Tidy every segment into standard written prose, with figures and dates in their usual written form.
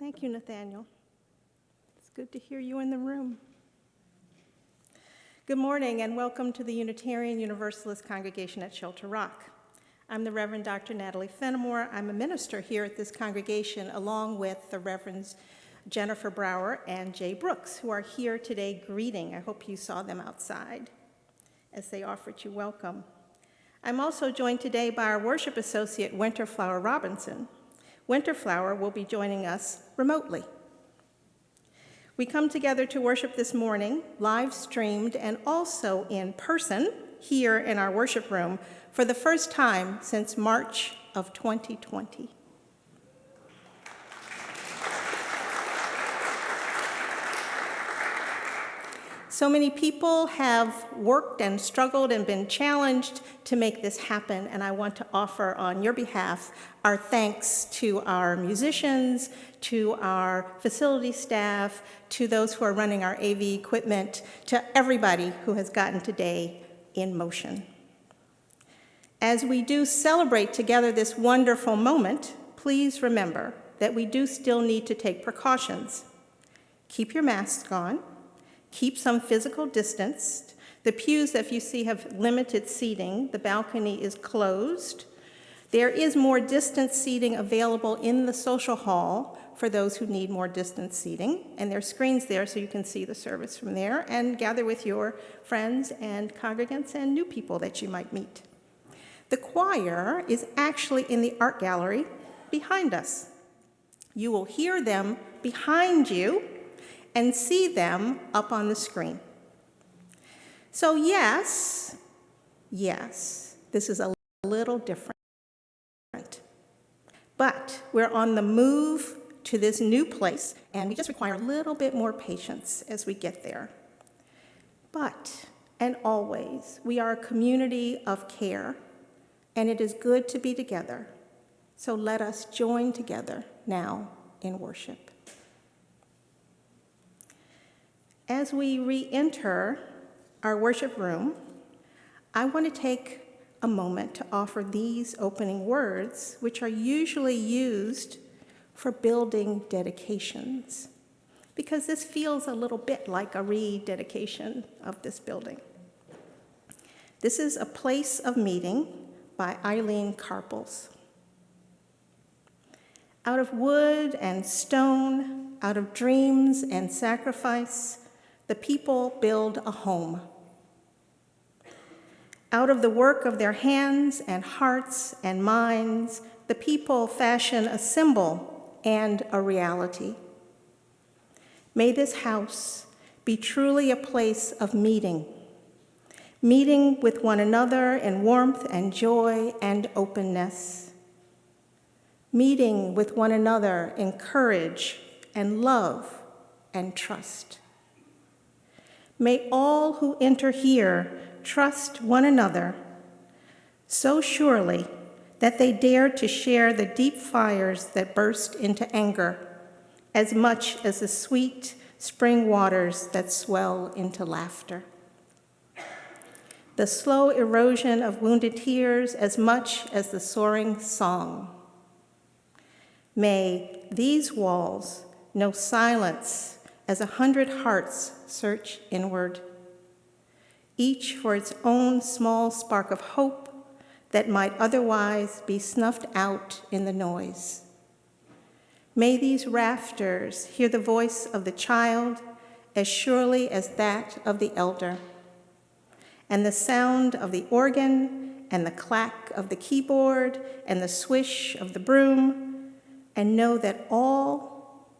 Thank you, Nathaniel. It's good to hear you in the room. Good morning and welcome to the Unitarian Universalist congregation at Shelter Rock. I'm the Reverend Dr. Natalie Fenimore. I'm a minister here at this congregation along with the Reverends Jennifer Brower and Jay Brooks, who are here today greeting. I hope you saw them outside as they offered you welcome. I'm also joined today by our worship associate, Winterflower Robinson. Winterflower will be joining us remotely. We come together to worship this morning, live streamed and also in person here in our worship room for the first time since March of 2020. So many people have worked and struggled and been challenged to make this happen, and I want to offer on your behalf our thanks to our musicians, to our facility staff, to those who are running our AV equipment, to everybody who has gotten today in motion. As we do celebrate together this wonderful moment, please remember that we do still need to take precautions. Keep your masks on. Keep some physical distance. The pews that you see have limited seating. The balcony is closed. There is more distance seating available in the social hall for those who need more distance seating. And there are screens there so you can see the service from there and gather with your friends and congregants and new people that you might meet. The choir is actually in the art gallery behind us. You will hear them behind you and see them up on the screen. So yes, this is a little different. But we're on the move to this new place, and we just require a little bit more patience as we get there. But, and always, we are a community of care, and it is good to be together. So let us join together now in worship. As we re-enter our worship room, I want to take a moment to offer these opening words, which are usually used for building dedications, because this feels a little bit like a rededication of this building. This is A Place of Meeting by Eileen Karpels. Out of wood and stone, out of dreams and sacrifice, the people build a home. Out of the work of their hands and hearts and minds, the people fashion a symbol and a reality. May this house be truly a place of meeting with one another in warmth and joy and openness, meeting with one another in courage and love and trust. May all who enter here trust one another so surely that they dare to share the deep fires that burst into anger as much as the sweet spring waters that swell into laughter. The slow erosion of wounded tears as much as the soaring song. May these walls know silence as 100 hearts search inward, each for its own small spark of hope that might otherwise be snuffed out in the noise. May these rafters hear the voice of the child as surely as that of the elder, and the sound of the organ and the clack of the keyboard and the swish of the broom, and know that all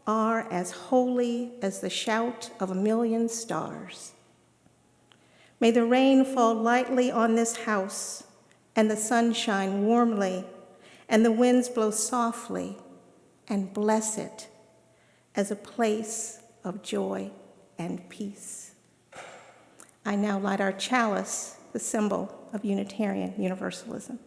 are as holy as the shout of 1,000,000 stars. May the rain fall lightly on this house, and the sun shine warmly, and the winds blow softly, and bless it as a place of joy and peace. I now light our chalice, the symbol of Unitarian Universalism.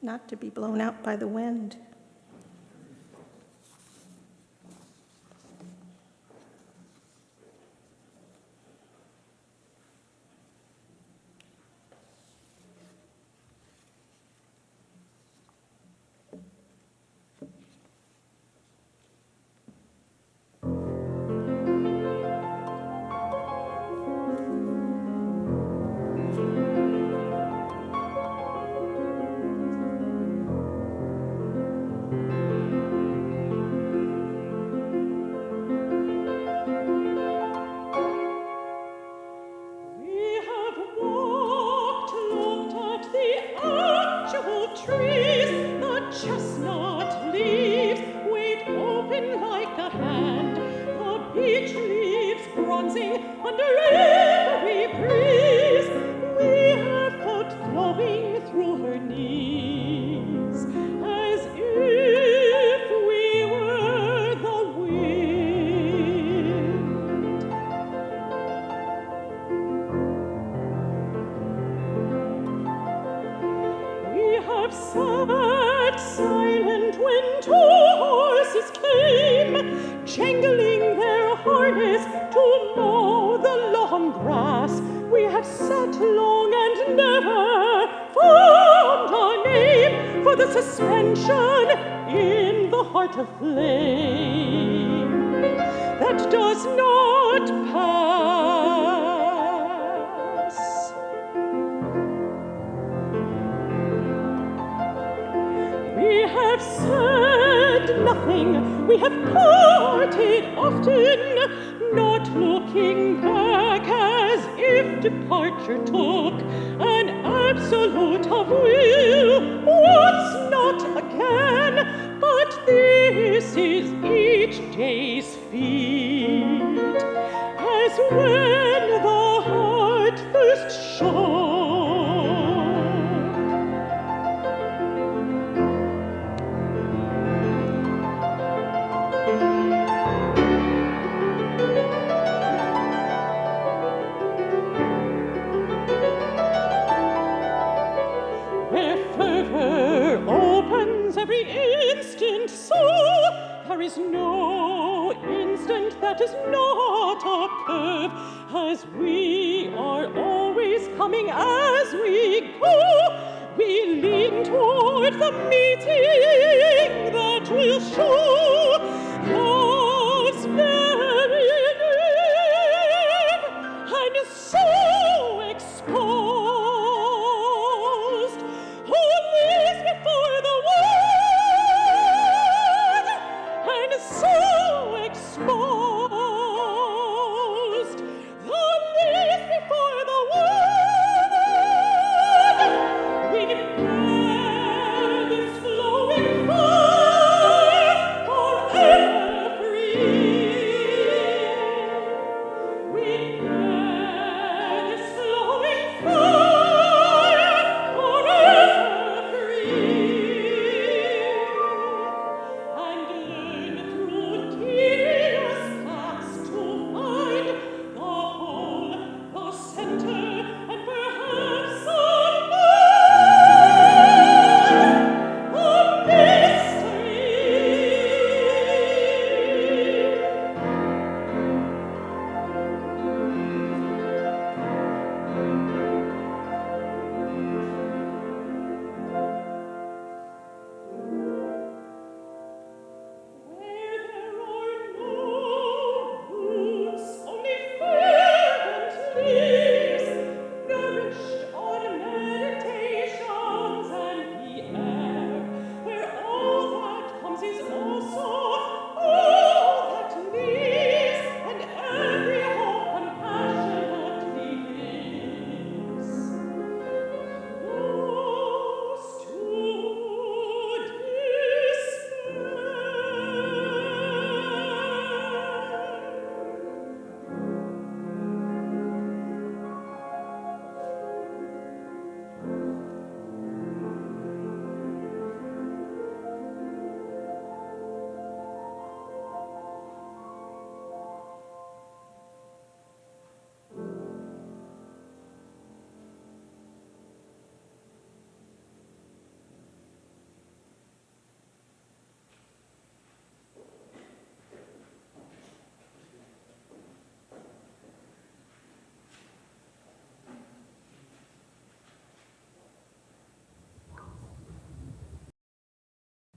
not to be blown out by the wind.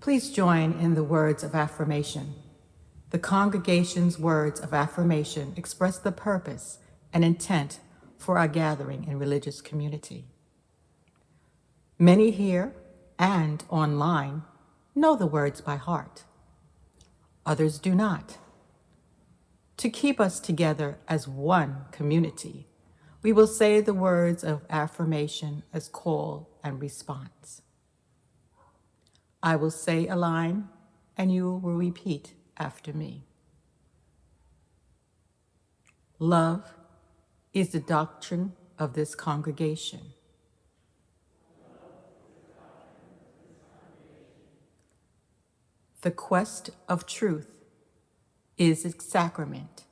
Please join in the words of affirmation. The congregation's words of affirmation express the purpose and intent for our gathering in religious community. Many here and online know the words by heart. Others do not. To keep us together as one community, we will say the words of affirmation as call and response. I will say a line, and you will repeat after me. Love is the doctrine of this congregation. The quest of truth is its sacrament,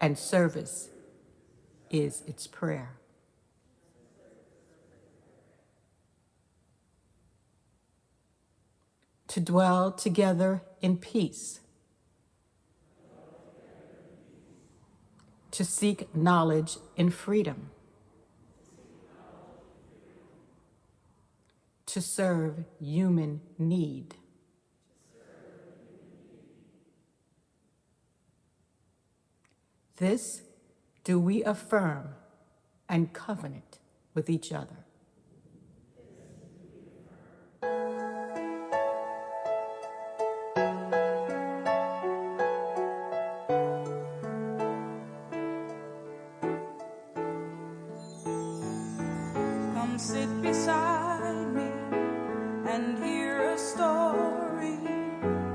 and service is its prayer. To dwell together in peace, to seek knowledge in freedom, to serve human need, this do we affirm and covenant with each other. Come sit beside me and hear a story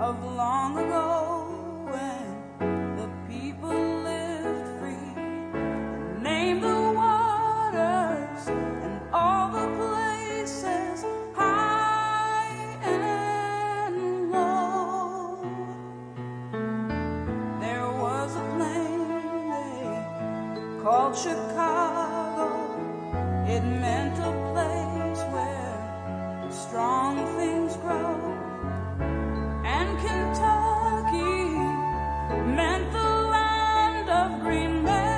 of long ago when the people lived free. Name the waters and all the places high and low. There was a plain they called Chicago. It meant a place where strong things grow. And Kentucky meant the land of green meadows.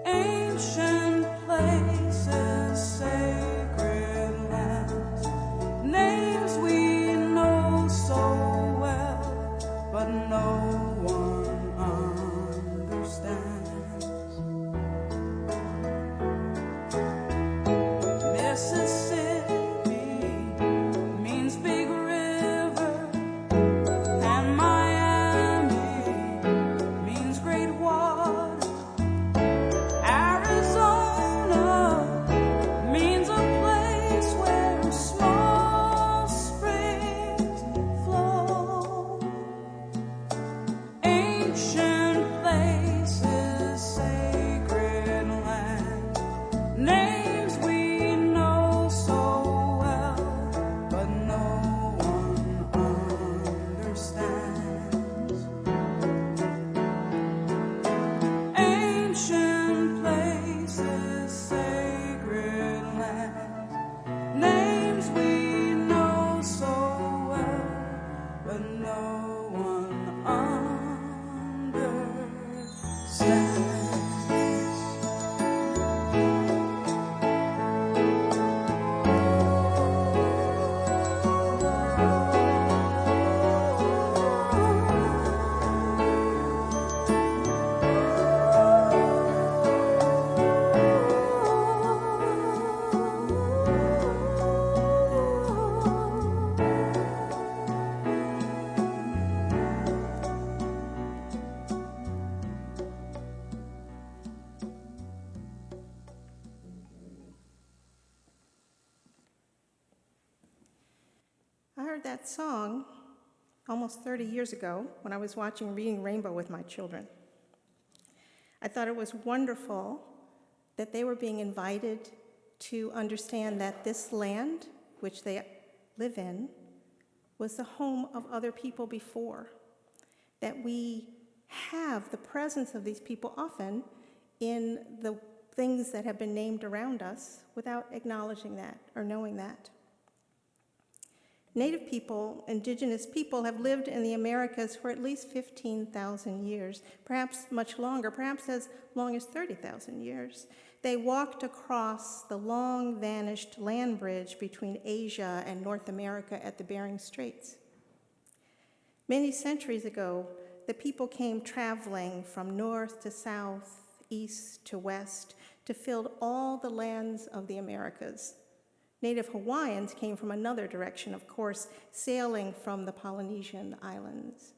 Ancient places, sacred lands, names we know so well, but no one understands. Mississippi means big river, and Miami means great water. Arizona means a place where small springs flow. Ancient places, sacred land, names we know so well, but no one understands. Ancient places, sacred land, names we know so well, but no one understands. I heard that song almost 30 years ago when I was watching Reading Rainbow with my children. I thought it was wonderful that they were being invited to understand that this land, which they live in, was the home of other people before, that we have the presence of these people often in the things that have been named around us without acknowledging that or knowing that. Native people, indigenous people, have lived in the Americas for at least 15,000 years, perhaps much longer, perhaps as long as 30,000 years. They walked across the long-vanished land bridge between Asia and North America at the Bering Straits. Many centuries ago, the people came traveling from north to south, east to west, to fill all the lands of the Americas. Native Hawaiians came from another direction, of course, sailing from the Polynesian islands.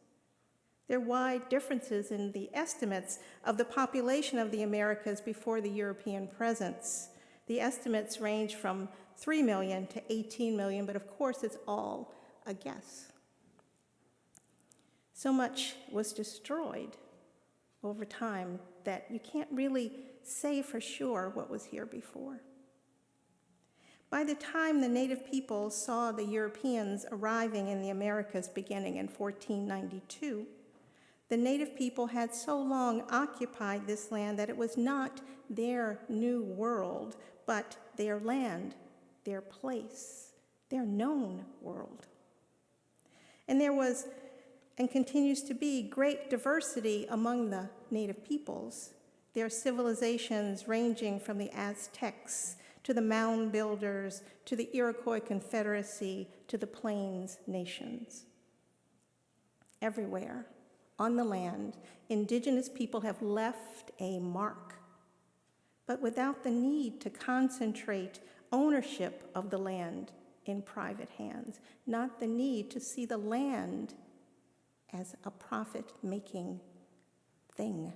There are wide differences in the estimates of the population of the Americas before the European presence. The estimates range from 3 million to 18 million, but of course it's all a guess. So much was destroyed over time that you can't really say for sure what was here before. By the time the native peoples saw the Europeans arriving in the Americas beginning in 1492, the native people had so long occupied this land that it was not their new world, but their land, their place, their known world. And there was, and continues to be, great diversity among the native peoples. Their civilizations ranging from the Aztecs to the mound builders, to the Iroquois Confederacy, to the Plains nations. Everywhere on the land, indigenous people have left a mark, but without the need to concentrate ownership of the land in private hands, not the need to see the land as a profit-making thing.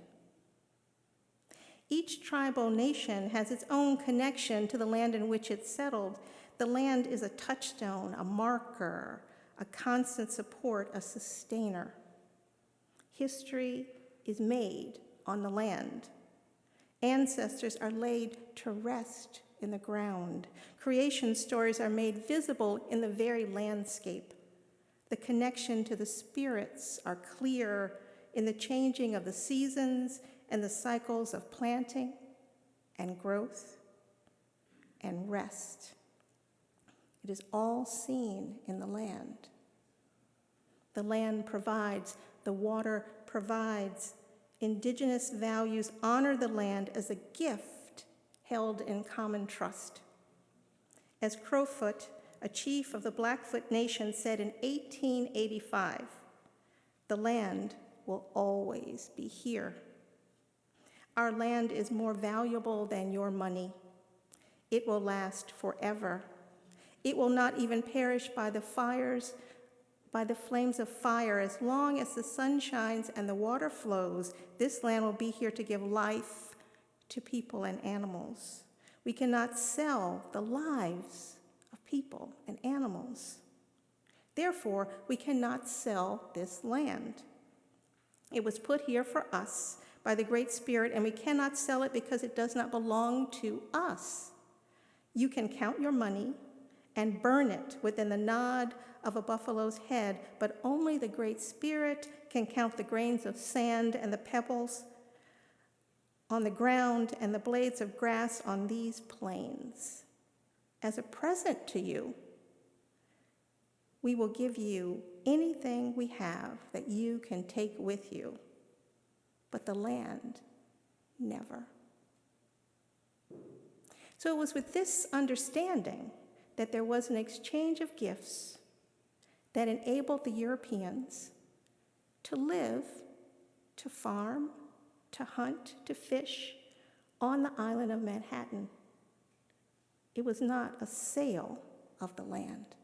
Each tribal nation has its own connection to the land in which it's settled. The land is a touchstone, a marker, a constant support, a sustainer. History is made on the land. Ancestors are laid to rest in the ground. Creation stories are made visible in the very landscape. The connection to the spirits are clear in the changing of the seasons and the cycles of planting and growth and rest. It is all seen in the land. The land provides, the water provides. Indigenous values honor the land as a gift held in common trust. As Crowfoot, a chief of the Blackfoot Nation, said in 1885, "The land will always be here. Our land is more valuable than your money. It will last forever. It will not even perish by the flames of fire. As long as the sun shines and the water flows, this land will be here to give life to people and animals. We cannot sell the lives of people and animals. Therefore, we cannot sell this land. It was put here for us by the Great Spirit, and we cannot sell it because it does not belong to us. You can count your money and burn it within the nod of a buffalo's head, but only the Great Spirit can count the grains of sand and the pebbles on the ground and the blades of grass on these plains. As a present to you, we will give you anything we have that you can take with you, but the land, never." So it was with this understanding that there was an exchange of gifts that enabled the Europeans to live, to farm, to hunt, to fish on the island of Manhattan. It was not a sale of the land.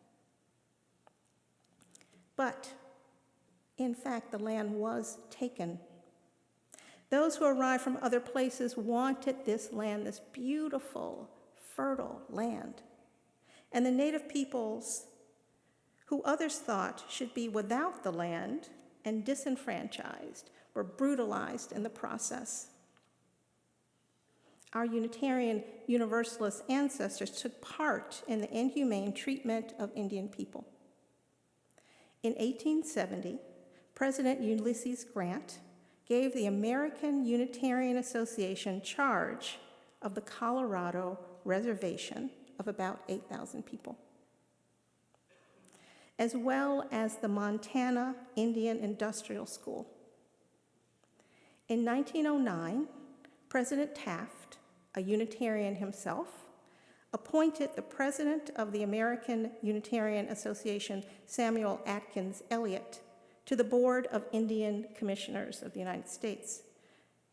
But, in fact, the land was taken. Those who arrived from other places wanted this land, this beautiful, fertile land. And the native peoples, who others thought should be without the land and disenfranchised, were brutalized in the process. Our Unitarian Universalist ancestors took part in the inhumane treatment of Indian people. In 1870, President Ulysses Grant gave the American Unitarian Association charge of the Colorado Reservation of about 8,000 people. as well as the Montana Indian Industrial School. In 1909, President Taft, a Unitarian himself, appointed the president of the American Unitarian Association, Samuel Atkins Elliott, to the Board of Indian Commissioners of the United States.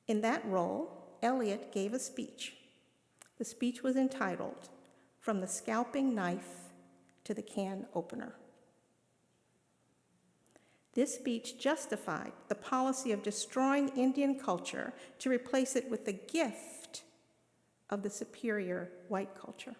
In that role, Elliott gave a speech. The speech was entitled, "From the Scalping Knife to the Can Opener." This speech justified the policy of destroying Indian culture to replace it with the gift of the superior white culture.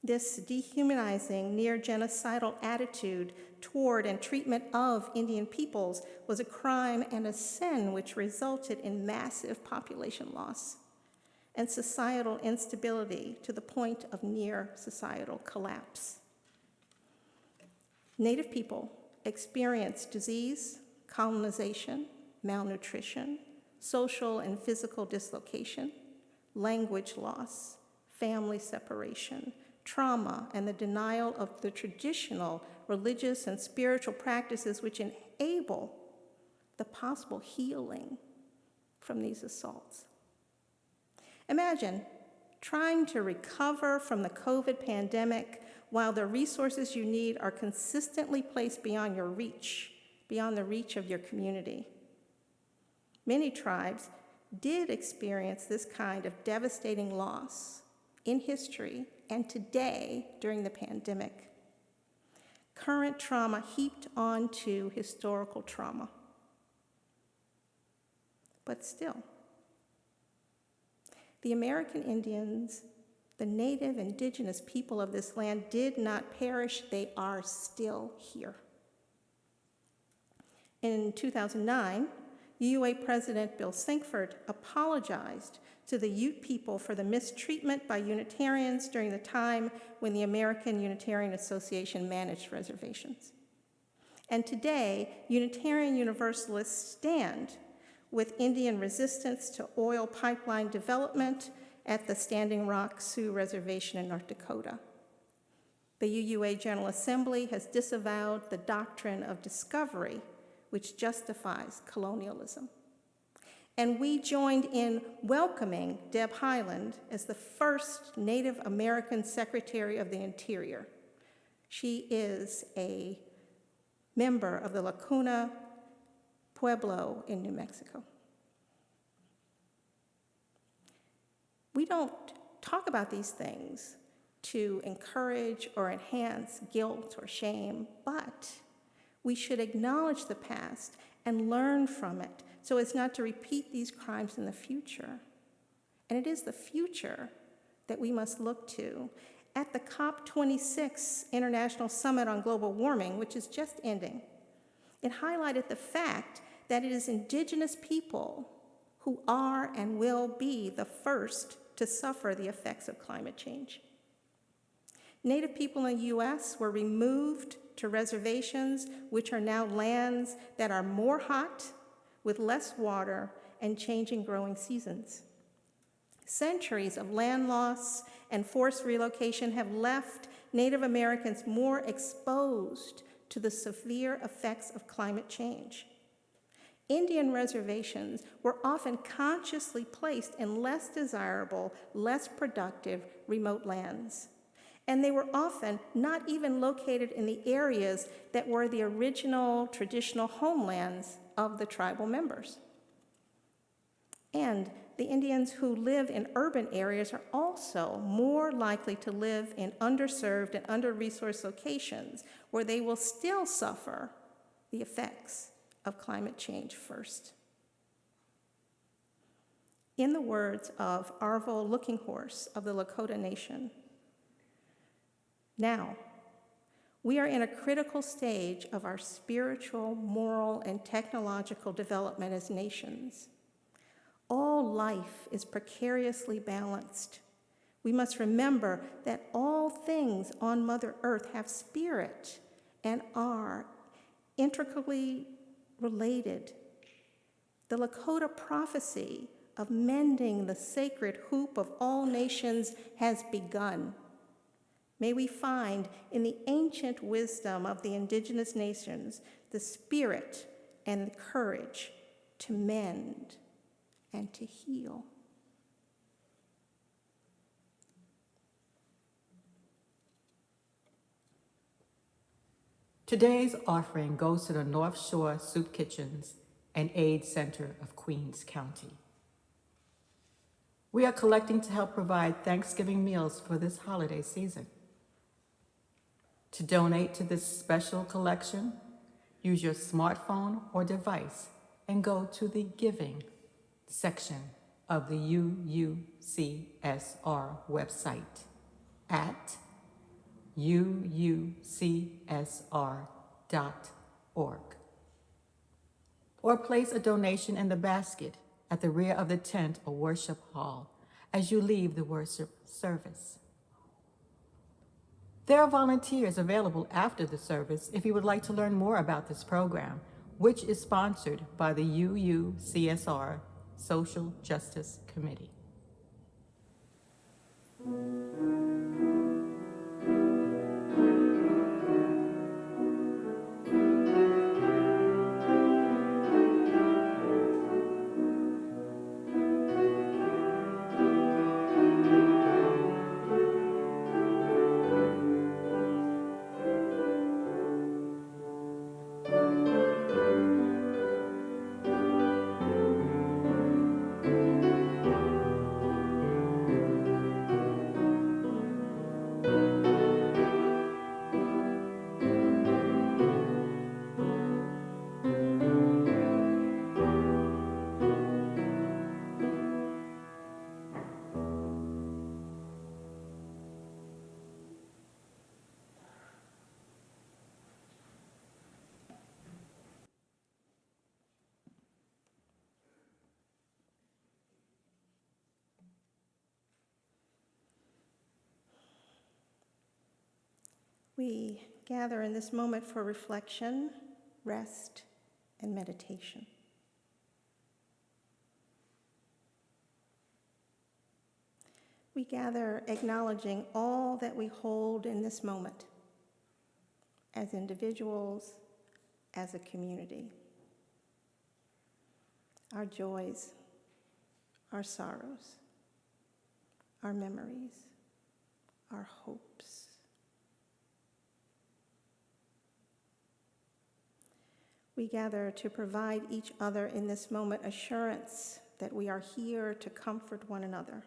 This dehumanizing, near-genocidal attitude toward and treatment of Indian peoples was a crime and a sin which resulted in massive population loss and societal instability to the point of near societal collapse. Native people experienced disease, colonization, malnutrition, social and physical dislocation, language loss, family separation, trauma, and the denial of the traditional religious and spiritual practices which enable the possible healing from these assaults. Imagine trying to recover from the COVID pandemic while the resources you need are consistently placed beyond your reach, beyond the reach of your community. Many tribes did experience this kind of devastating loss in history and today during the pandemic. Current trauma heaped onto historical trauma. But still, the American Indians, the native indigenous people of this land, did not perish. They are still here. In 2009, UUA President Bill Sinkford apologized to the Ute people for the mistreatment by Unitarians during the time when the American Unitarian Association managed reservations. And today, Unitarian Universalists stand with Indian resistance to oil pipeline development at the Standing Rock Sioux Reservation in North Dakota. The UUA General Assembly has disavowed the doctrine of discovery, which justifies colonialism. And we joined in welcoming Deb Hyland as the first Native American Secretary of the Interior. She is a member of the Lacuna Pueblo in New Mexico. We don't talk about these things to encourage or enhance guilt or shame, but we should acknowledge the past and learn from it so as not to repeat these crimes in the future. And it is the future that we must look to. At the COP26 International Summit on Global Warming, which is just ending, it highlighted the fact that it is indigenous people who are and will be the first to suffer the effects of climate change. Native people in the U.S. were removed to reservations, which are now lands that are more hot, with less water, and changing growing seasons. Centuries of land loss and forced relocation have left Native Americans more exposed to the severe effects of climate change. Indian reservations were often consciously placed in less desirable, less productive, remote lands. And they were often not even located in the areas that were the original traditional homelands of the tribal members. And the Indians who live in urban areas are also more likely to live in underserved and under-resourced locations where they will still suffer the effects of climate change first. In the words of Arvo Looking Horse of the Lakota Nation, now, we are in a critical stage of our spiritual, moral, and technological development as nations. All life is precariously balanced. We must remember that all things on Mother Earth have spirit and are intricately related. The Lakota prophecy of mending the sacred hoop of all nations has begun. May we find in the ancient wisdom of the indigenous nations the spirit and the courage to mend and to heal. Today's offering goes to the North Shore Soup Kitchens and Aid Center of Queens County. We are collecting to help provide Thanksgiving meals for this holiday season. To donate to this special collection, use your smartphone or device and go to the Giving section of the UUCSR website at uucsr.org. Or place a donation in the basket at the rear of the tent or worship hall as you leave the worship service. There are volunteers available after the service if you would like to learn more about this program, which is sponsored by the UUCSR Social Justice Committee. We gather in this moment for reflection, rest, and meditation. We gather acknowledging all that we hold in this moment as individuals, as a community. Our joys, our sorrows, our memories, our hopes. We gather to provide each other in this moment assurance that we are here to comfort one another.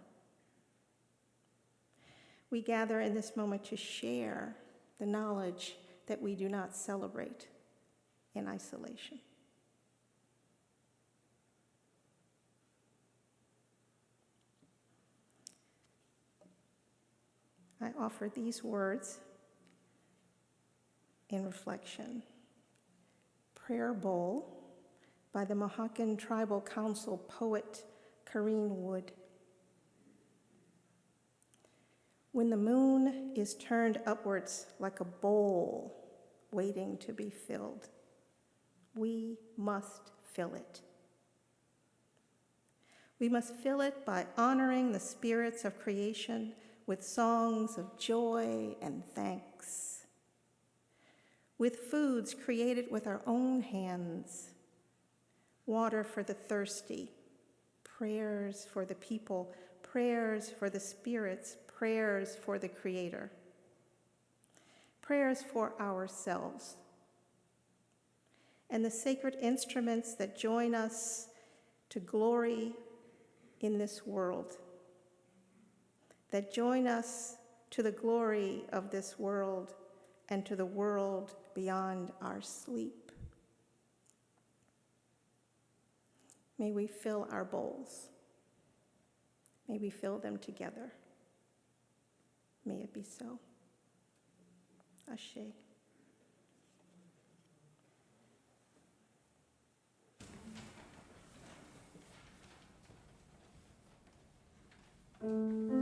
We gather in this moment to share the knowledge that we do not celebrate in isolation. I offer these words in reflection. Prayer Bowl by the Mohawken Tribal Council poet Corrine Wood. When the moon is turned upwards like a bowl waiting to be filled, we must fill it. We must fill it by honoring the spirits of creation with songs of joy and thanks, with foods created with our own hands, water for the thirsty, prayers for the people, prayers for the spirits, prayers for the Creator, prayers for ourselves, and the sacred instruments that join us to glory in this world, that join us to the glory of this world and to the world beyond our sleep. May we fill our bowls. May we fill them together. May it be so. Ashe. Amen.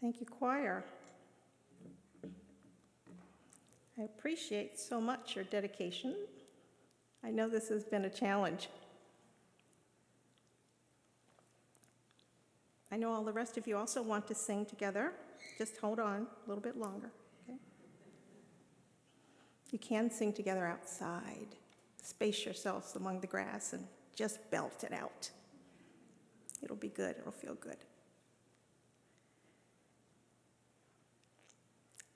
Thank you, choir. I appreciate so much your dedication. I know this has been a challenge. I know all the rest of you also want to sing together. Just hold on a little bit longer, okay? You can sing together outside. Space yourselves among the grass and just belt it out. It'll be good, it'll feel good.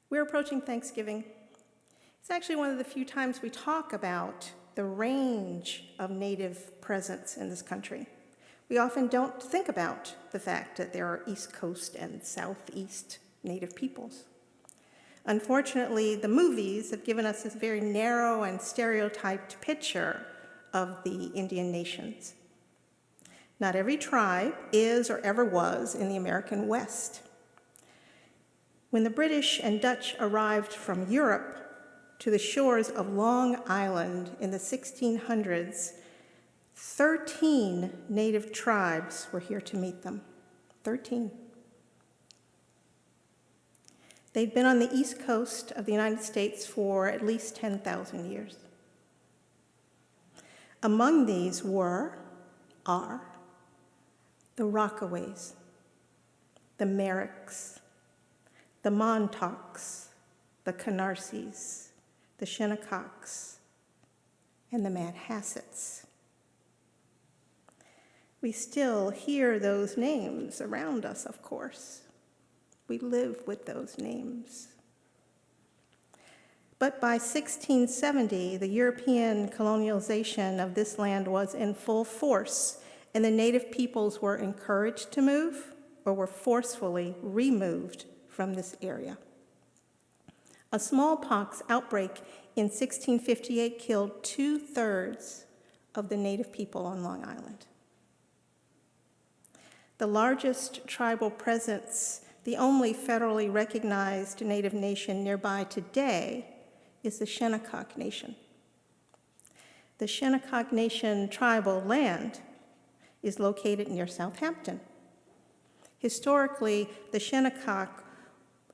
We're approaching Thanksgiving. It's actually one of the few times we talk about the range of Native presence in this country. We often don't think about the fact that there are East Coast and Southeast Native peoples. Unfortunately, the movies have given us this very narrow and stereotyped picture of the Indian nations. Not every tribe is or ever was in the American West. When the British and Dutch arrived from Europe to the shores of Long Island in the 1600s, 13 Native tribes were here to meet them. 13. They'd been on the East Coast of the United States for at least 10,000 years. Among these are the Rockaways, the Merricks, the Montauks, the Canarsies, the Shinnecocks, and the Manhassets. We still hear those names around us, of course. We live with those names. But by 1670, the European colonialization of this land was in full force, and the Native peoples were encouraged to move or were forcefully removed from this area. A smallpox outbreak in 1658 killed 2/3 of the Native people on Long Island. The largest tribal presence, the only federally recognized Native nation nearby today, is the Shinnecock Nation. The Shinnecock Nation tribal land is located near Southampton. Historically, the Shinnecock,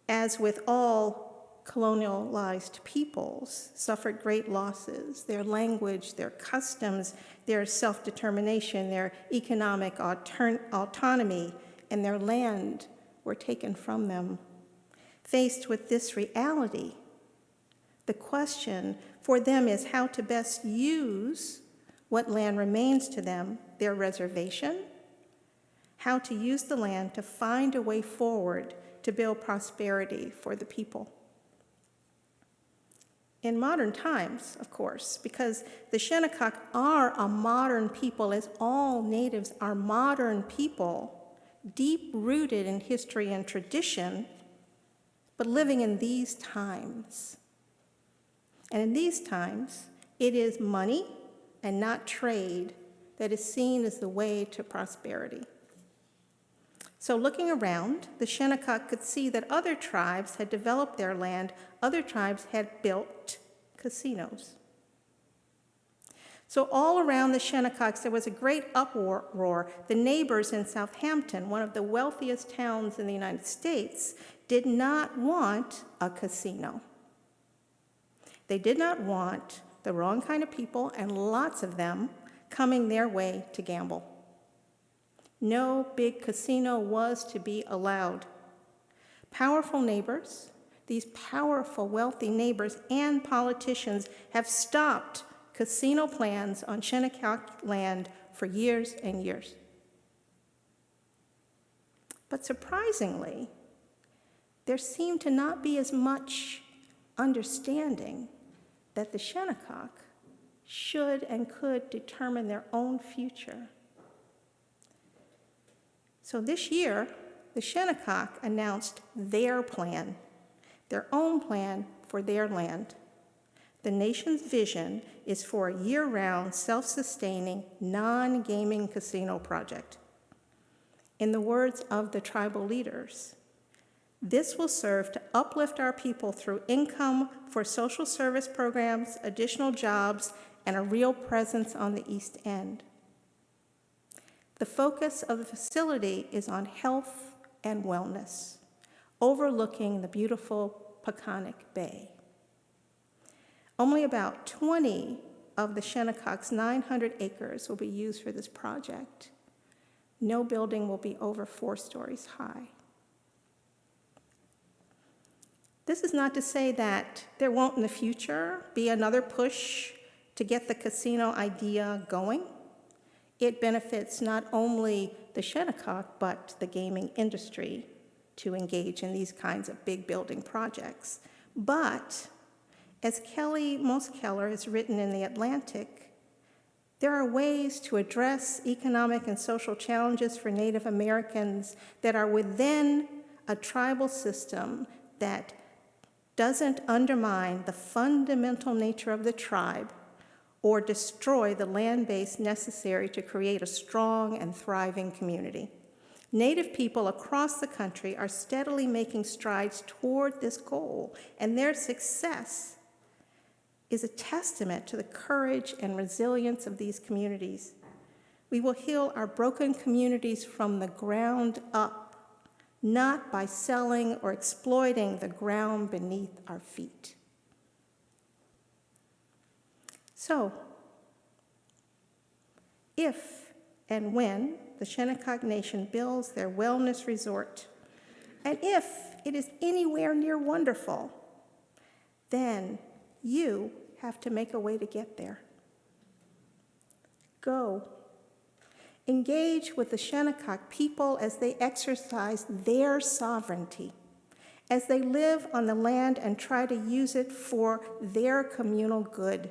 as with all colonialized peoples, suffered great losses. Their language, their customs, their self-determination, their economic autonomy, and their land were taken from them. Faced with this reality, the question for them is how to best use what land remains to them, their reservation, how to use the land to find a way forward to build prosperity for the people. In modern times, of course, because the Shinnecock are a modern people, as all natives are modern people, deep-rooted in history and tradition, but living in these times. And in these times, it is money and not trade that is seen as the way to prosperity. So looking around, the Shinnecock could see that other tribes had developed their land, other tribes had built casinos. So all around the Shinnecocks, there was a great uproar. The neighbors in Southampton, one of the wealthiest towns in the United States, did not want a casino. They did not want the wrong kind of people, and lots of them, coming their way to gamble. No big casino was to be allowed. Powerful neighbors, these powerful, wealthy neighbors and politicians have stopped casino plans on Shinnecock land for years and years. But surprisingly, there seemed to not be as much understanding that the Shinnecock should and could determine their own future. So this year, the Shinnecock announced their plan, their own plan for their land. The nation's vision is for a year-round, self-sustaining, non-gaming casino project. In the words of the tribal leaders, this will serve to uplift our people through income for social service programs, additional jobs, and a real presence on the East End. The focus of the facility is on health and wellness, overlooking the beautiful Peconic Bay. Only about 20 of the Shinnecock's 900 acres will be used for this project. No building will be over 4 stories high. This is not to say that there won't in the future be another push to get the casino idea going. It benefits not only the Shinnecock, but the gaming industry to engage in these kinds of big building projects. But as Kelly Moskeller has written in The Atlantic, there are ways to address economic and social challenges for Native Americans that are within a tribal system that doesn't undermine the fundamental nature of the tribe or destroy the land base necessary to create a strong and thriving community. Native people across the country are steadily making strides toward this goal, and their success is a testament to the courage and resilience of these communities. We will heal our broken communities from the ground up, not by selling or exploiting the ground beneath our feet. So, if and when the Shinnecock Nation builds their wellness resort, and if it is anywhere near wonderful, then you have to make a way to get there. Go. Engage with the Shinnecock people as they exercise their sovereignty, as they live on the land and try to use it for their communal good.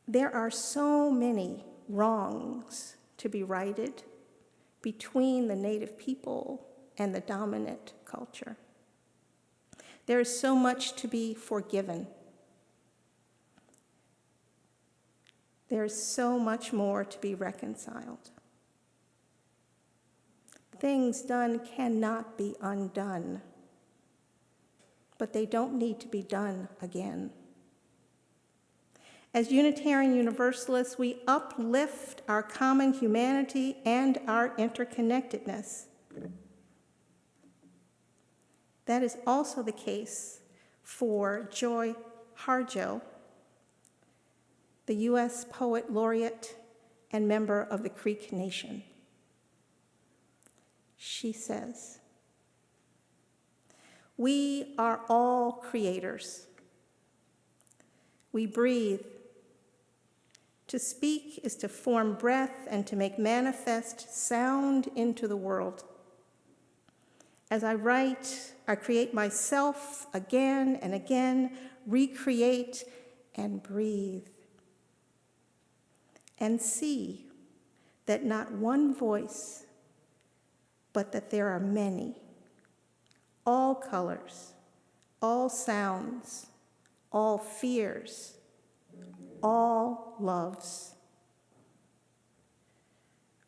There are so many wrongs to be righted between the Native people and the dominant culture. There is so much to be forgiven. There is so much more to be reconciled. Things done cannot be undone, but they don't need to be done again. As Unitarian Universalists, we uplift our common humanity and our interconnectedness. That is also the case for Joy Harjo, the U.S. Poet Laureate and member of the Creek Nation. She says, "We are all creators. We breathe. To speak is to form breath and to make manifest sound into the world. As I write, I create myself again and again, recreate and breathe. And see that not one voice, but that there are many, all colors, all sounds, all fears, all loves.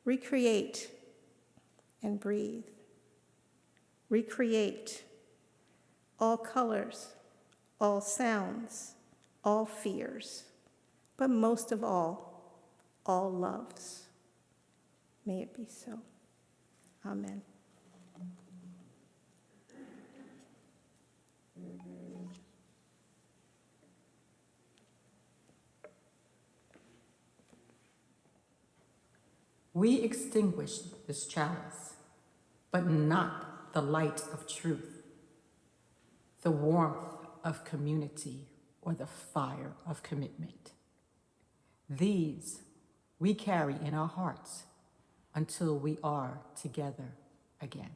Recreate and breathe. Recreate all colors, all sounds, all fears, but most of all loves. May it be so. Amen. We extinguish this chalice, but not the light of truth, the warmth of community, or the fire of commitment. These we carry in our hearts until we are together again.